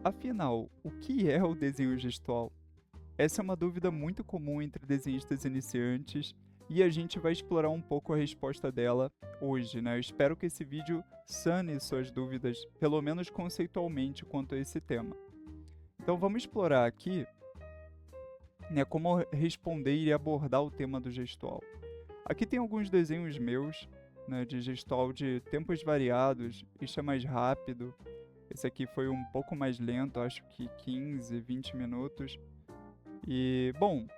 Afinal, o que é o desenho gestual? Essa é uma dúvida muito comum entre desenhistas iniciantes e a gente vai explorar um pouco a resposta dela hoje, né? Eu espero que esse vídeo sane suas dúvidas, pelo menos conceitualmente, quanto a esse tema. Então vamos explorar aqui, né, como responder e abordar o tema do gestual. Aqui tem alguns desenhos meus, né, de gestual de tempos variados, este é mais rápido, esse aqui foi um pouco mais lento, acho que 15, 20 minutos. E, bom,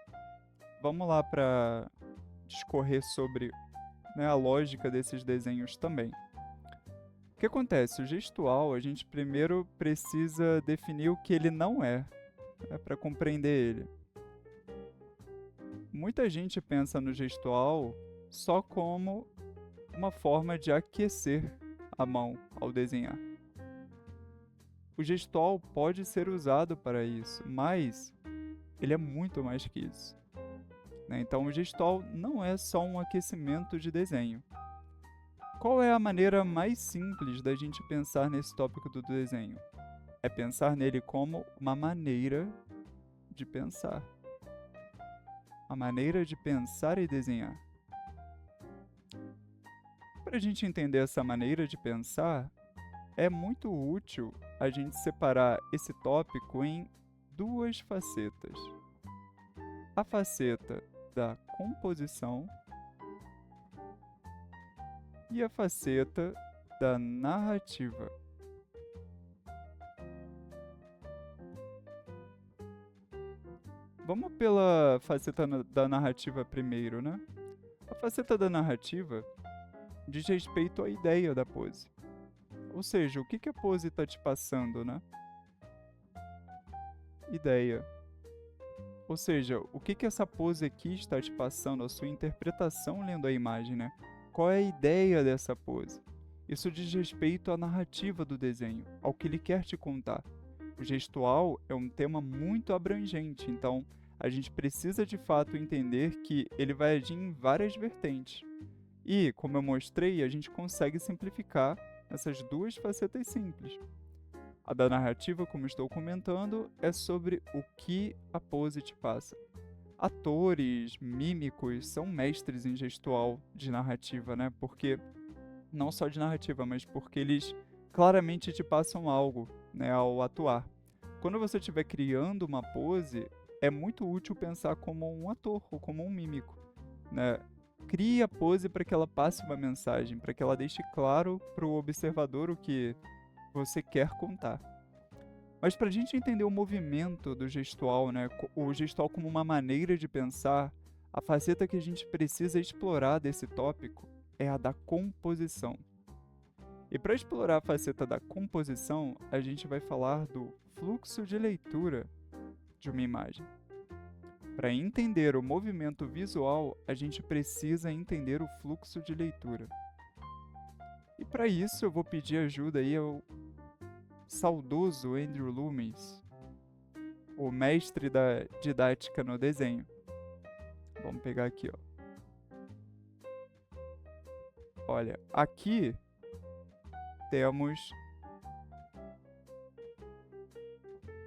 vamos lá para discorrer sobre, né, a lógica desses desenhos também. O que acontece? O gestual, a gente primeiro precisa definir o que ele não é, né, para compreender ele. Muita gente pensa no gestual só como uma forma de aquecer a mão ao desenhar. O gestual pode ser usado para isso, mas ele é muito mais que isso, né? Então, o gestual não é só um aquecimento de desenho. Qual é a maneira mais simples da gente pensar nesse tópico do desenho? É pensar nele como uma maneira de pensar. A maneira de pensar e desenhar. Para a gente entender essa maneira de pensar, é muito útil a gente separar esse tópico em duas facetas. A faceta da composição e a faceta da narrativa. Vamos pela faceta da narrativa primeiro, né? A faceta da narrativa diz respeito à ideia da pose. Ou seja, o que a pose está te passando, né? Ideia. Ou seja, o que essa pose aqui está te passando, a sua interpretação lendo a imagem, né? Qual é a ideia dessa pose? Isso diz respeito à narrativa do desenho, ao que ele quer te contar. O gestual é um tema muito abrangente, então a gente precisa de fato entender que ele vai agir em várias vertentes. E, como eu mostrei, a gente consegue simplificar essas duas facetas simples. A da narrativa, como estou comentando, é sobre o que a pose te passa. Atores, mímicos são mestres em gestual de narrativa, né? Porque não só de narrativa, mas porque eles claramente te passam algo, né, ao atuar. Quando você estiver criando uma pose, é muito útil pensar como um ator ou como um mímico, né? Crie a pose para que ela passe uma mensagem, para que ela deixe claro para o observador o que você quer contar. Mas para a gente entender o movimento do gestual, né, o gestual como uma maneira de pensar, a faceta que a gente precisa explorar desse tópico é a da composição. E para explorar a faceta da composição, a gente vai falar do fluxo de leitura de uma imagem. Para entender o movimento visual, a gente precisa entender o fluxo de leitura. E para isso eu vou pedir ajuda aí ao saudoso Andrew Loomis, o mestre da didática no desenho. Vamos pegar aqui, ó. Olha, aqui temos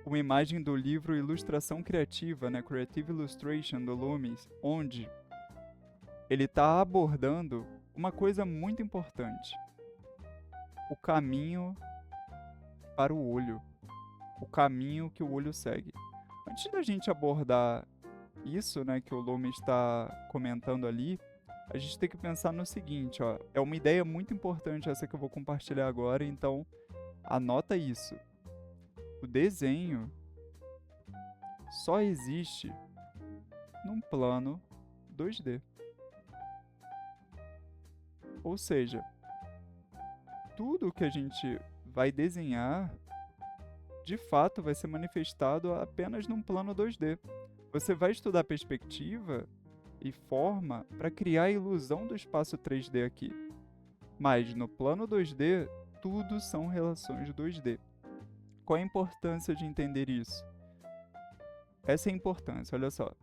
uma imagem do livro Ilustração Criativa, né, Creative Illustration do Loomis, onde ele está abordando uma coisa muito importante: o caminho para o olho, o caminho que o olho segue. Antes da gente abordar isso, né, que o Loomis está comentando ali, a gente tem que pensar no seguinte, ó, é uma ideia muito importante essa que eu vou compartilhar agora, então anota isso. O desenho só existe num plano 2D. Ou seja, tudo que a gente vai desenhar, de fato, vai ser manifestado apenas num plano 2D. Você vai estudar perspectiva e forma para criar a ilusão do espaço 3D aqui. Mas no plano 2D, tudo são relações 2D. Qual a importância de entender isso? Essa é a importância, olha só.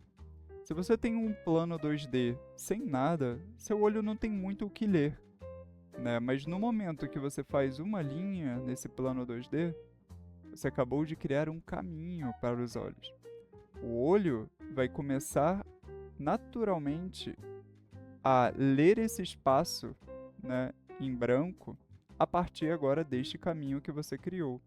Se você tem um plano 2D sem nada, seu olho não tem muito o que ler, né? Mas no momento que você faz uma linha nesse plano 2D, Você acabou de criar um caminho para os olhos. O olho vai começar naturalmente a ler esse espaço, né, em branco a partir agora deste caminho que você criou.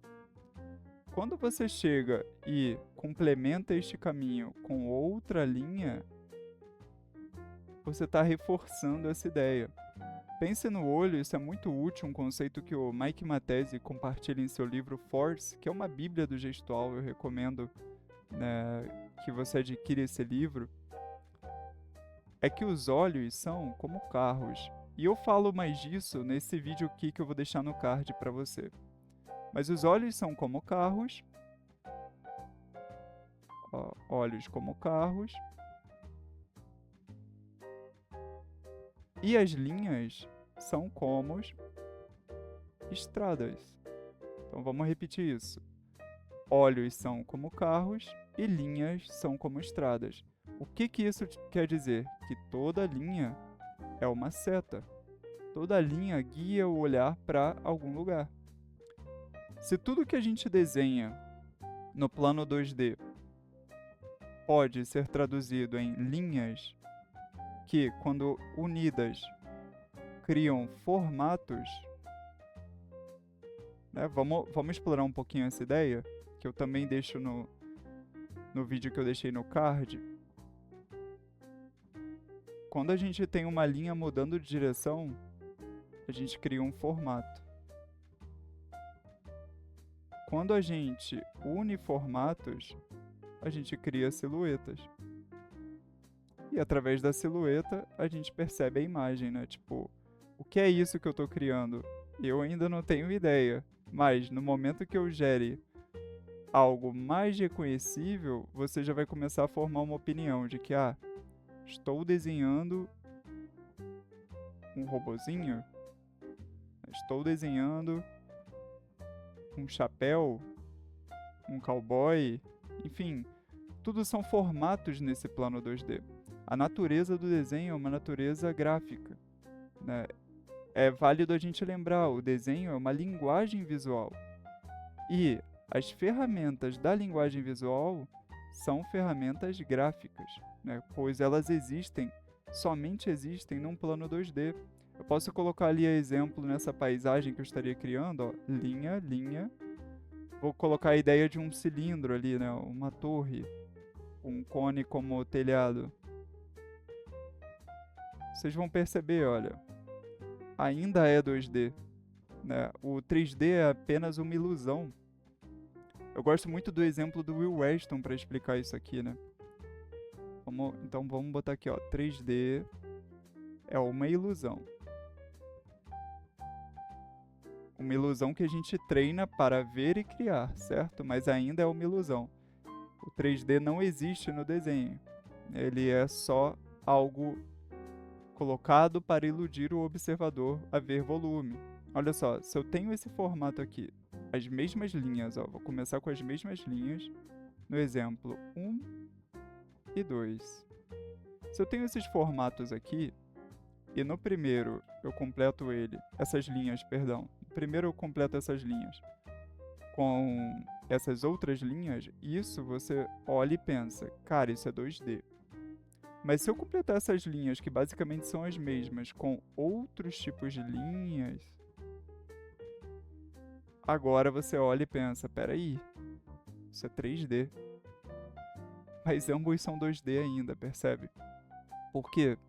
Quando você chega e complementa este caminho com outra linha, você está reforçando essa ideia. Pense no olho, isso é muito útil, um conceito que o Mike Matesi compartilha em seu livro Force, que é uma bíblia do gestual, eu recomendo, né, que você adquira esse livro. É que os olhos são como carros. E eu falo mais disso nesse vídeo aqui que eu vou deixar no card para você. Mas os olhos são como carros. Ó, olhos como carros. E as linhas são como estradas. Então vamos repetir isso. Olhos são como carros e linhas são como estradas. O que isso quer dizer? Que toda linha é uma seta. Toda linha guia o olhar para algum lugar. Se tudo que a gente desenha no plano 2D pode ser traduzido em linhas que, quando unidas, criam formatos, né? Vamos explorar um pouquinho essa ideia, que eu também deixo no vídeo que eu deixei no card. Quando a gente tem uma linha mudando de direção, a gente cria um formato. Quando a gente une formatos, a gente cria silhuetas. E através da silhueta, a gente percebe a imagem, né? Tipo, o que é isso que eu estou criando? Eu ainda não tenho ideia, mas no momento que eu gere algo mais reconhecível, você já vai começar a formar uma opinião de que, estou desenhando um robozinho, estou desenhando um chapéu, um cowboy, enfim, tudo são formatos nesse plano 2D. A natureza do desenho é uma natureza gráfica, né? É válido a gente lembrar, o desenho é uma linguagem visual. E as ferramentas da linguagem visual são ferramentas gráficas, né? Pois elas somente existem num plano 2D. Eu posso colocar ali exemplo nessa paisagem que eu estaria criando, ó, linha, linha. Vou colocar a ideia de um cilindro ali, né? Uma torre, um cone como telhado. Vocês vão perceber, olha, ainda é 2D, né? O 3D é apenas uma ilusão. Eu gosto muito do exemplo do Will Weston para explicar isso aqui, né? Então vamos botar aqui, ó, 3D é uma ilusão. Uma ilusão que a gente treina para ver e criar, certo? Mas ainda é uma ilusão. O 3D não existe no desenho. Ele é só algo colocado para iludir o observador a ver volume. Olha só, se eu tenho esse formato aqui, as mesmas linhas, ó, vou começar com as mesmas linhas no exemplo 1 e 2. Se eu tenho esses formatos aqui, e no primeiro eu completo essas linhas com essas outras linhas, isso você olha e pensa, cara, isso é 2D. Mas se eu completar essas linhas, que basicamente são as mesmas, com outros tipos de linhas, agora você olha e pensa, peraí, isso é 3D. Mas ambos são 2D ainda, percebe? Porque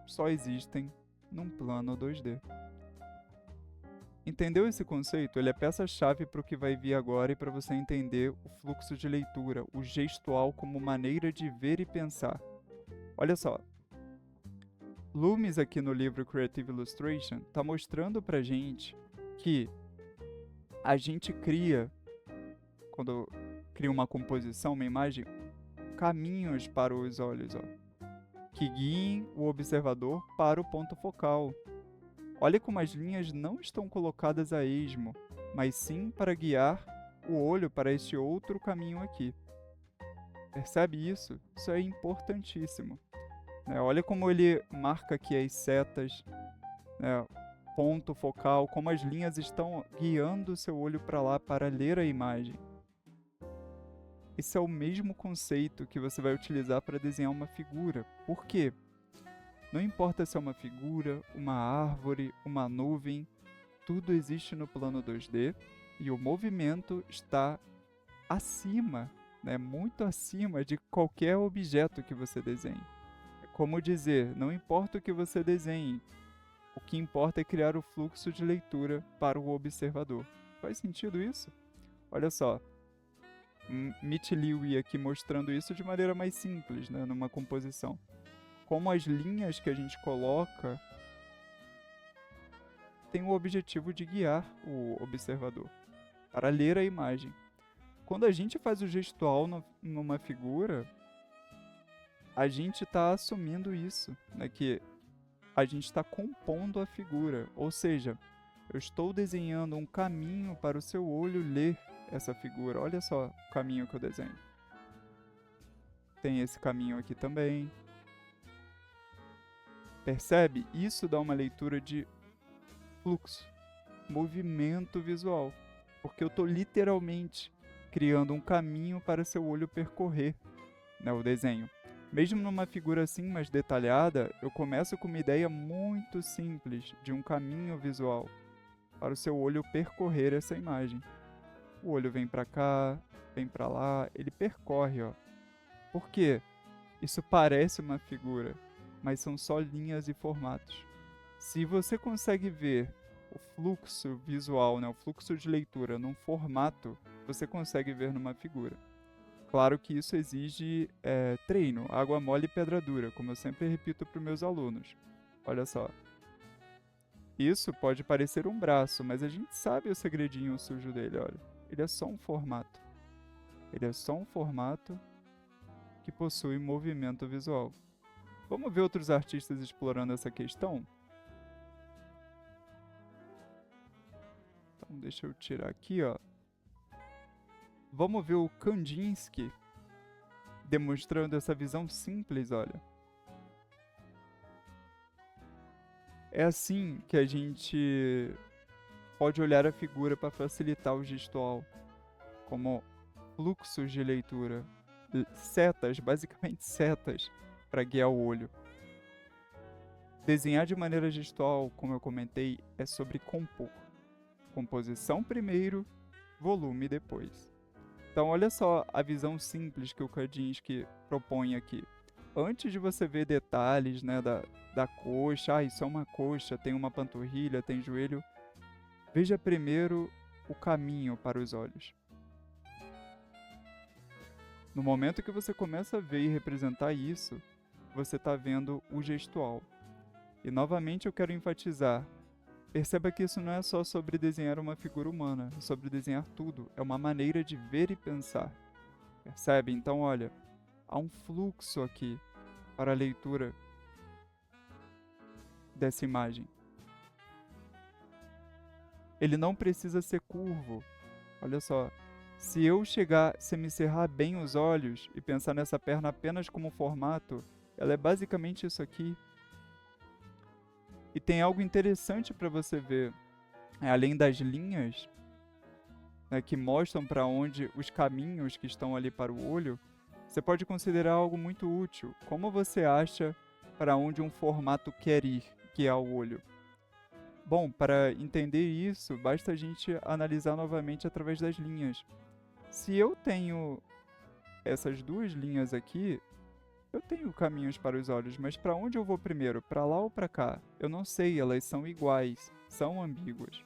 só existem num plano 2D. Entendeu esse conceito? Ele é peça-chave para o que vai vir agora e para você entender o fluxo de leitura, o gestual como maneira de ver e pensar. Olha só, Loomis aqui no livro Creative Illustration está mostrando para gente que a gente cria, quando cria uma composição, uma imagem, caminhos para os olhos, ó, que guiem o observador para o ponto focal. Olha como as linhas não estão colocadas a esmo, mas sim para guiar o olho para este outro caminho aqui. Percebe isso? Isso é importantíssimo. Né? Olha como ele marca aqui as setas, né? Ponto focal, como as linhas estão guiando o seu olho para lá para ler a imagem. Esse é o mesmo conceito que você vai utilizar para desenhar uma figura. Por quê? Não importa se é uma figura, uma árvore, uma nuvem, tudo existe no plano 2D e o movimento está acima, né, muito acima de qualquer objeto que você desenhe. É como dizer, não importa o que você desenhe, o que importa é criar o fluxo de leitura para o observador. Faz sentido isso? Olha só, Mitiliwi aqui mostrando isso de maneira mais simples, né, numa composição. Como as linhas que a gente coloca têm o objetivo de guiar o observador para ler a imagem. Quando a gente faz o gestual numa figura, a gente está assumindo isso, né, que a gente está compondo a figura, ou seja, eu estou desenhando um caminho para o seu olho ler essa figura. Olha só o caminho que eu desenho. Tem esse caminho aqui também. Percebe? Isso dá uma leitura de fluxo, movimento visual, porque eu estou literalmente criando um caminho para seu olho percorrer, né, o desenho. Mesmo numa figura assim mais detalhada, eu começo com uma ideia muito simples de um caminho visual para o seu olho percorrer essa imagem. O olho vem para cá, vem para lá, ele percorre, ó. Por quê? Isso parece uma figura, mas são só linhas e formatos. Se você consegue ver o fluxo visual, né, o fluxo de leitura num formato, você consegue ver numa figura. Claro que isso exige treino, água mole e pedra dura, como eu sempre repito para os meus alunos. Olha só. Isso pode parecer um braço, mas a gente sabe o segredinho sujo dele, olha. Ele é só um formato. Ele é só um formato que possui movimento visual. Vamos ver outros artistas explorando essa questão? Então, deixa eu tirar aqui, ó. Vamos ver o Kandinsky demonstrando essa visão simples, olha. É assim que a gente pode olhar a figura para facilitar o gestual, como fluxos de leitura, setas, basicamente setas, para guiar o olho. Desenhar de maneira gestual, como eu comentei, é sobre compor. Composição primeiro, volume depois. Então, olha só a visão simples que o Kandinsky propõe aqui. Antes de você ver detalhes, né, da coxa, isso é uma coxa, tem uma panturrilha, tem joelho, veja primeiro o caminho para os olhos. No momento que você começa a ver e representar isso, você está vendo o gestual. E novamente eu quero enfatizar, perceba que isso não é só sobre desenhar uma figura humana, é sobre desenhar tudo, é uma maneira de ver e pensar. Percebe? Então, olha, há um fluxo aqui para a leitura dessa imagem. Ele não precisa ser curvo. Olha só, se me cerrar bem os olhos e pensar nessa perna apenas como formato, ela é basicamente isso aqui. E tem algo interessante para você ver. Além das linhas, né, que mostram para onde os caminhos que estão ali para o olho, você pode considerar algo muito útil. Como você acha para onde um formato quer ir, que é o olho? Bom, para entender isso, basta a gente analisar novamente através das linhas. Se eu tenho essas duas linhas aqui, eu tenho caminhos para os olhos, mas para onde eu vou primeiro? Para lá ou para cá? Eu não sei, elas são iguais, são ambíguas.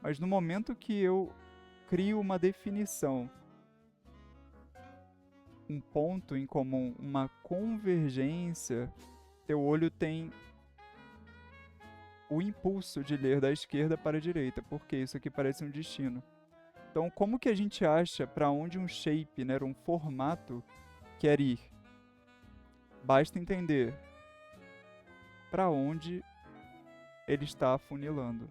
Mas no momento que eu crio uma definição, um ponto em comum, uma convergência, teu olho tem o impulso de ler da esquerda para a direita, porque isso aqui parece um destino. Então, como que a gente acha para onde um shape, né, um formato, quer ir? Basta entender para onde ele está afunilando.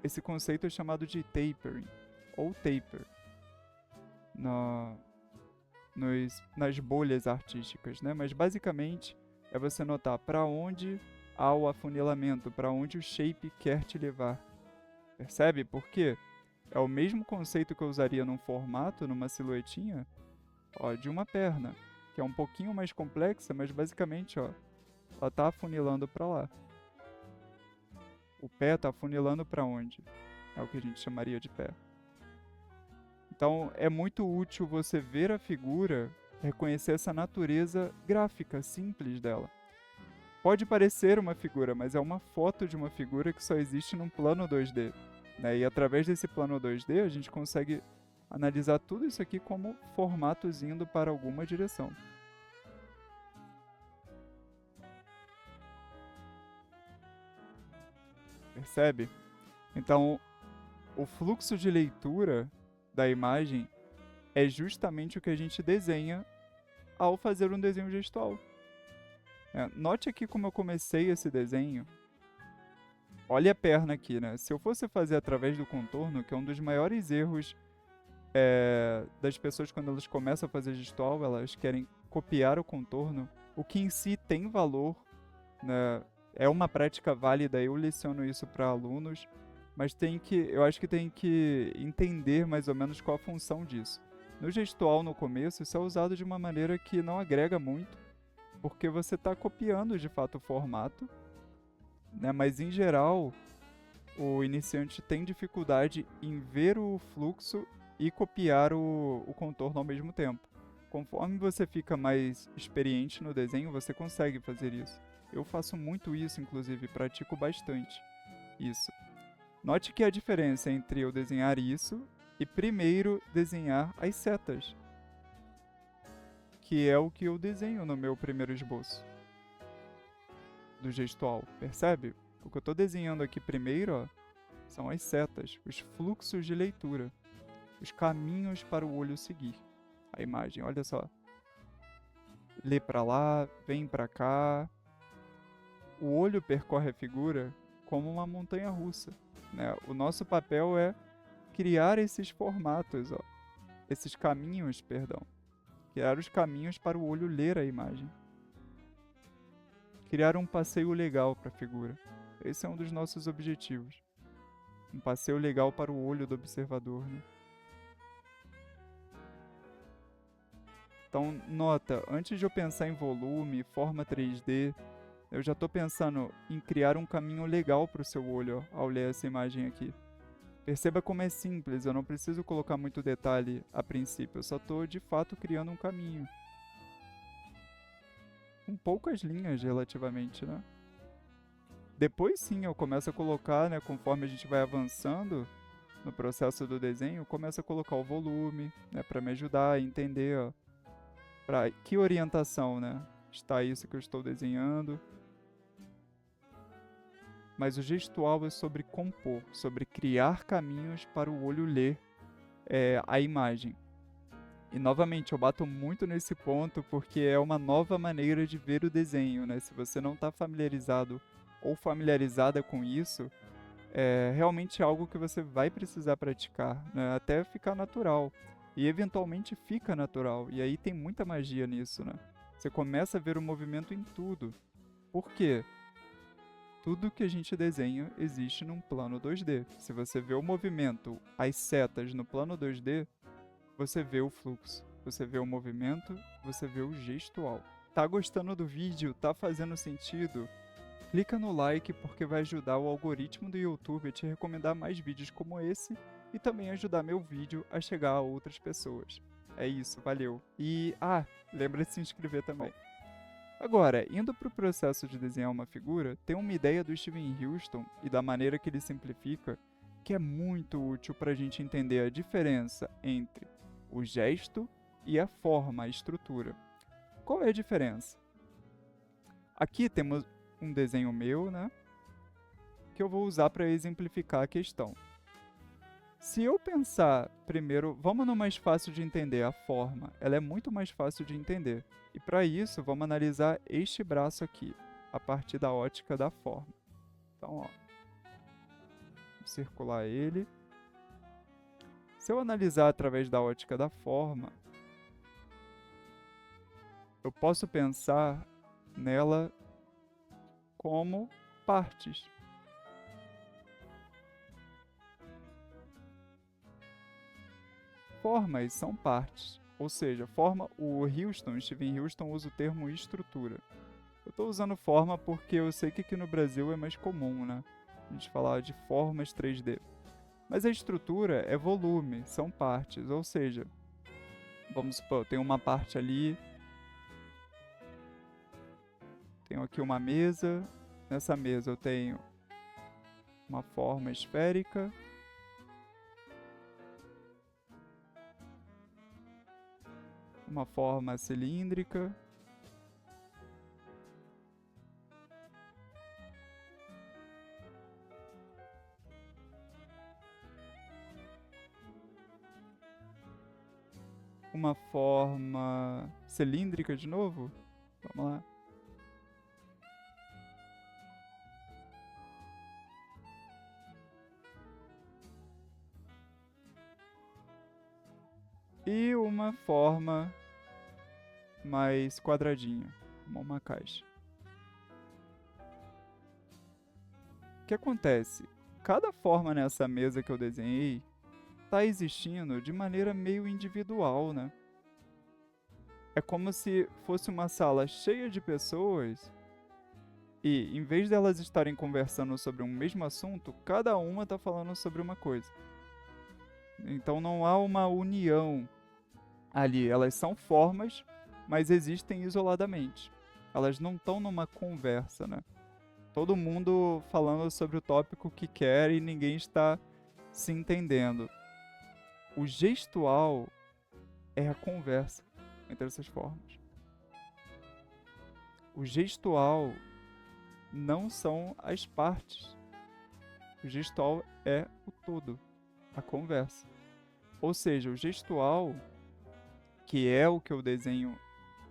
Esse conceito é chamado de tapering, ou taper, nas bolhas artísticas, né? Mas basicamente é você notar para onde há o afunilamento, para onde o shape quer te levar. Percebe por quê? É o mesmo conceito que eu usaria num formato, numa silhuetinha, ó, de uma perna, que é um pouquinho mais complexa, mas basicamente, ó, ela está afunilando para lá. O pé está afunilando para onde? É o que a gente chamaria de pé. Então, é muito útil você ver a figura, reconhecer essa natureza gráfica simples dela. Pode parecer uma figura, mas é uma foto de uma figura que só existe num plano 2D, né? E através desse plano 2D, a gente consegue analisar tudo isso aqui como formatos indo para alguma direção. Percebe? Então, o fluxo de leitura da imagem é justamente o que a gente desenha ao fazer um desenho gestual. Note aqui como eu comecei esse desenho. Olha a perna aqui, né? Se eu fosse fazer através do contorno, que é um dos maiores erros das pessoas quando elas começam a fazer gestual, elas querem copiar o contorno, o que em si tem valor, né? É uma prática válida, eu leciono isso para alunos, mas eu acho que tem que entender mais ou menos qual a função disso. No gestual, no começo, isso é usado de uma maneira que não agrega muito, porque você está copiando de fato o formato, né? Mas em geral, o iniciante tem dificuldade em ver o fluxo e copiar o contorno ao mesmo tempo. Conforme você fica mais experiente no desenho, você consegue fazer isso. Eu faço muito isso, inclusive, pratico bastante isso. Note que a diferença entre eu desenhar isso e primeiro desenhar as setas, que é o que eu desenho no meu primeiro esboço do gestual, percebe? O que eu estou desenhando aqui primeiro, ó, são as setas, os fluxos de leitura, os caminhos para o olho seguir a imagem. Olha só, lê para lá, vem para cá. O olho percorre a figura como uma montanha russa, né? O nosso papel é criar esses formatos, ó, esses caminhos, perdão, criar os caminhos para o olho ler a imagem. Criar um passeio legal para a figura. Esse é um dos nossos objetivos. Um passeio legal para o olho do observador, né? Então, nota, antes de eu pensar em volume, forma 3D, eu já estou pensando em criar um caminho legal para o seu olho, ó, ao ler essa imagem aqui. Perceba como é simples, eu não preciso colocar muito detalhe a princípio, eu só estou de fato criando um caminho. Com poucas linhas relativamente, né? Depois sim eu começo a colocar, né, conforme a gente vai avançando no processo do desenho, eu começo a colocar o volume, né, para me ajudar a entender, ó, para que orientação, né, está isso que eu estou desenhando. Mas o gestual é sobre compor, sobre criar caminhos para o olho ler a imagem. E novamente, eu bato muito nesse ponto porque é uma nova maneira de ver o desenho, né? Se você não está familiarizado ou familiarizada com isso, é realmente algo que você vai precisar praticar, né? Até ficar natural. E eventualmente fica natural. E aí tem muita magia nisso, né? Você começa a ver o movimento em tudo. Por quê? Tudo que a gente desenha existe num plano 2D. Se você vê o movimento, as setas no plano 2D, você vê o fluxo, você vê o movimento, você vê o gestual. Tá gostando do vídeo? Tá fazendo sentido? Clica no like porque vai ajudar o algoritmo do YouTube a te recomendar mais vídeos como esse e também ajudar meu vídeo a chegar a outras pessoas. É isso, valeu. E, lembra de se inscrever também. Agora, indo para o processo de desenhar uma figura, tem uma ideia do Steven Houston e da maneira que ele simplifica que é muito útil para a gente entender a diferença entre o gesto e a forma, a estrutura. Qual é a diferença? Aqui temos um desenho meu, né, que eu vou usar para exemplificar a questão. Se eu pensar primeiro, vamos no mais fácil de entender, a forma. Ela é muito mais fácil de entender. E para isso, vamos analisar este braço aqui, a partir da ótica da forma. Então, ó, vou circular ele. Se eu analisar através da ótica da forma, eu posso pensar nela como partes. Formas são partes, Ou seja, forma, o Steven Houston usa o termo estrutura. Eu estou usando forma porque eu sei que aqui no Brasil é mais comum, né? A gente falar de formas 3D. Mas a estrutura é volume, são partes. Ou seja, vamos supor, eu tenho uma parte ali, tenho aqui uma mesa. Nessa mesa eu tenho uma forma esférica, uma forma cilíndrica, uma forma cilíndrica de novo. Vamos lá. E uma forma mais quadradinha, como uma caixa. O que acontece? Cada forma nessa mesa que eu desenhei está existindo de maneira meio individual, né? É como se fosse uma sala cheia de pessoas e, em vez delas estarem conversando sobre um mesmo assunto, cada uma está falando sobre uma coisa. Então não há uma união ali. Elas são formas, mas existem isoladamente. Elas não estão numa conversa, né? Todo mundo falando sobre o tópico que quer e ninguém está se entendendo. O gestual é a conversa entre essas formas. O gestual não são as partes. O gestual é o todo, a conversa. Ou seja, o gestual, que é o que eu desenho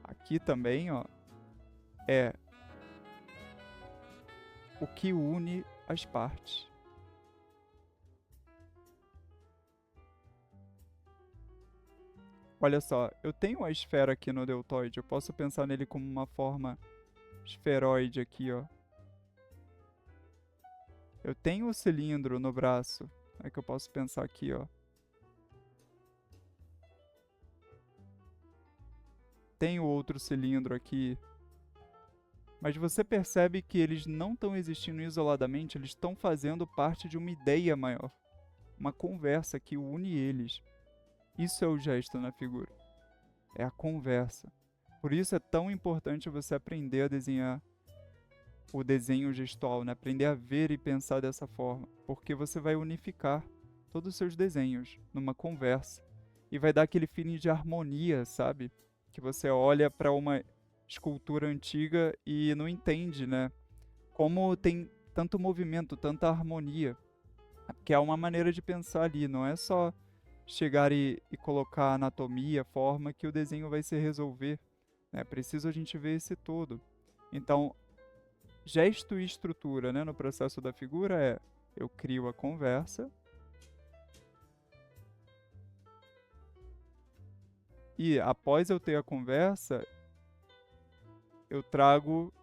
aqui também, ó, é o que une as partes. Olha só, eu tenho a esfera aqui no deltoide, eu posso pensar nele como uma forma esferoide aqui, ó. Eu tenho o cilindro no braço, é que eu posso pensar aqui, ó. Tenho outro cilindro aqui. Mas você percebe que eles não estão existindo isoladamente, eles estão fazendo parte de uma ideia maior. Uma conversa que une eles. Isso é o gesto na figura. É a conversa. Por isso é tão importante você aprender a desenhar o desenho gestual, né? Aprender a ver e pensar dessa forma, porque você vai unificar todos os seus desenhos numa conversa e vai dar aquele feeling de harmonia, sabe? Que você olha para uma escultura antiga e não entende, né? Como tem tanto movimento, tanta harmonia, que é uma maneira de pensar ali, não é só chegar e colocar anatomia, forma que o desenho vai se resolver, né? Preciso a gente ver esse todo. Então, gesto e estrutura, né, no processo da figura é: eu crio a conversa e, após eu ter a conversa, eu trago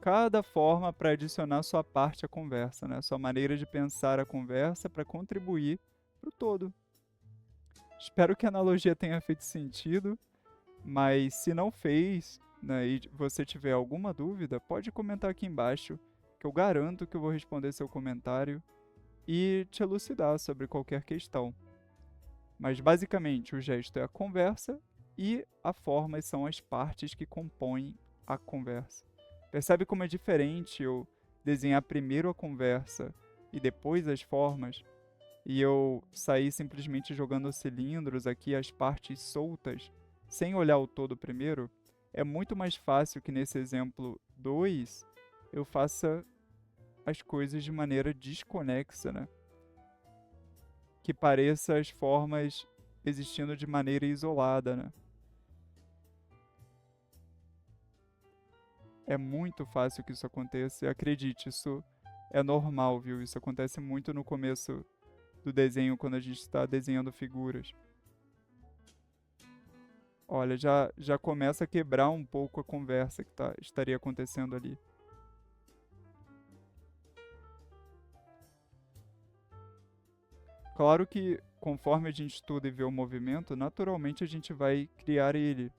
cada forma para adicionar sua parte à conversa, né, sua maneira de pensar a conversa para contribuir para o todo. Espero que a analogia tenha feito sentido, mas se não fez, né, e você tiver alguma dúvida, pode comentar aqui embaixo, que eu garanto que eu vou responder seu comentário e te elucidar sobre qualquer questão. Mas basicamente o gesto é a conversa e a forma são as partes que compõem a conversa. Percebe como é diferente eu desenhar primeiro a conversa e depois as formas, e eu sair simplesmente jogando cilindros aqui, as partes soltas, sem olhar o todo primeiro? É muito mais fácil que nesse exemplo 2 eu faça as coisas de maneira desconexa, né? Que pareça as formas existindo de maneira isolada, né? É muito fácil que isso aconteça, e acredite, isso é normal, viu? Isso acontece muito no começo do desenho, quando a gente está desenhando figuras. Olha, já começa a quebrar um pouco a conversa que estaria acontecendo ali. Claro que conforme a gente estuda e vê o movimento, naturalmente a gente vai criar ele.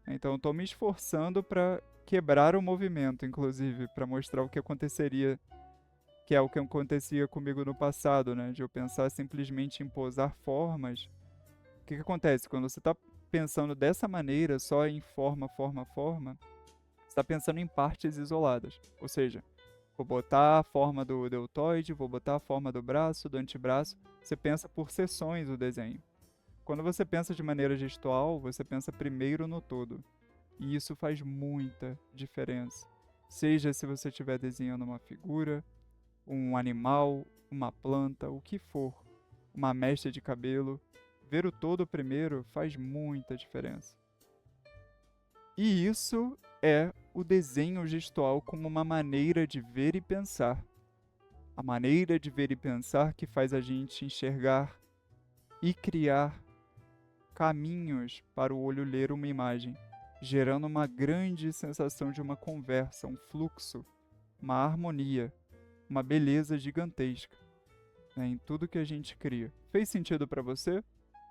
Então, eu estou me esforçando para quebrar o movimento, inclusive, para mostrar o que aconteceria, que é o que acontecia comigo no passado, né? De eu pensar simplesmente em posar formas. O que que acontece? Quando você está pensando dessa maneira, só em forma, forma, forma, você está pensando em partes isoladas. Ou seja, vou botar a forma do deltoide, vou botar a forma do braço, do antebraço. Você pensa por seções o desenho. Quando você pensa de maneira gestual, você pensa primeiro no todo. E isso faz muita diferença. Seja se você estiver desenhando uma figura, um animal, uma planta, o que for, uma mecha de cabelo, ver o todo primeiro faz muita diferença. E isso é o desenho gestual como uma maneira de ver e pensar. A maneira de ver e pensar que faz a gente enxergar e criar caminhos para o olho ler uma imagem, gerando uma grande sensação de uma conversa, um fluxo, uma harmonia, uma beleza gigantesca, né, em tudo que a gente cria. Fez sentido para você?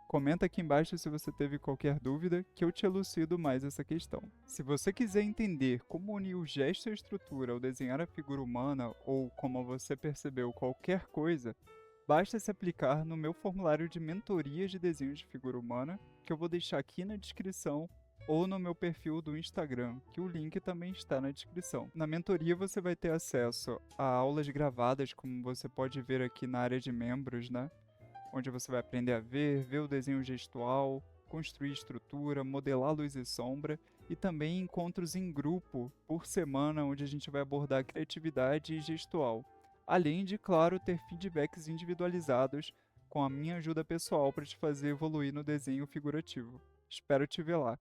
Comenta aqui embaixo se você teve qualquer dúvida, que eu te elucido mais essa questão. Se você quiser entender como unir o gesto e a estrutura ao desenhar a figura humana, ou como você percebeu qualquer coisa, basta se aplicar no meu formulário de mentoria de desenho de figura humana, que eu vou deixar aqui na descrição, ou no meu perfil do Instagram, que o link também está na descrição. Na mentoria você vai ter acesso a aulas gravadas, como você pode ver aqui na área de membros, né? Onde você vai aprender a ver o desenho gestual, construir estrutura, modelar luz e sombra, e também encontros em grupo por semana, onde a gente vai abordar criatividade e gestual. Além de, claro, ter feedbacks individualizados com a minha ajuda pessoal para te fazer evoluir no desenho figurativo. Espero te ver lá.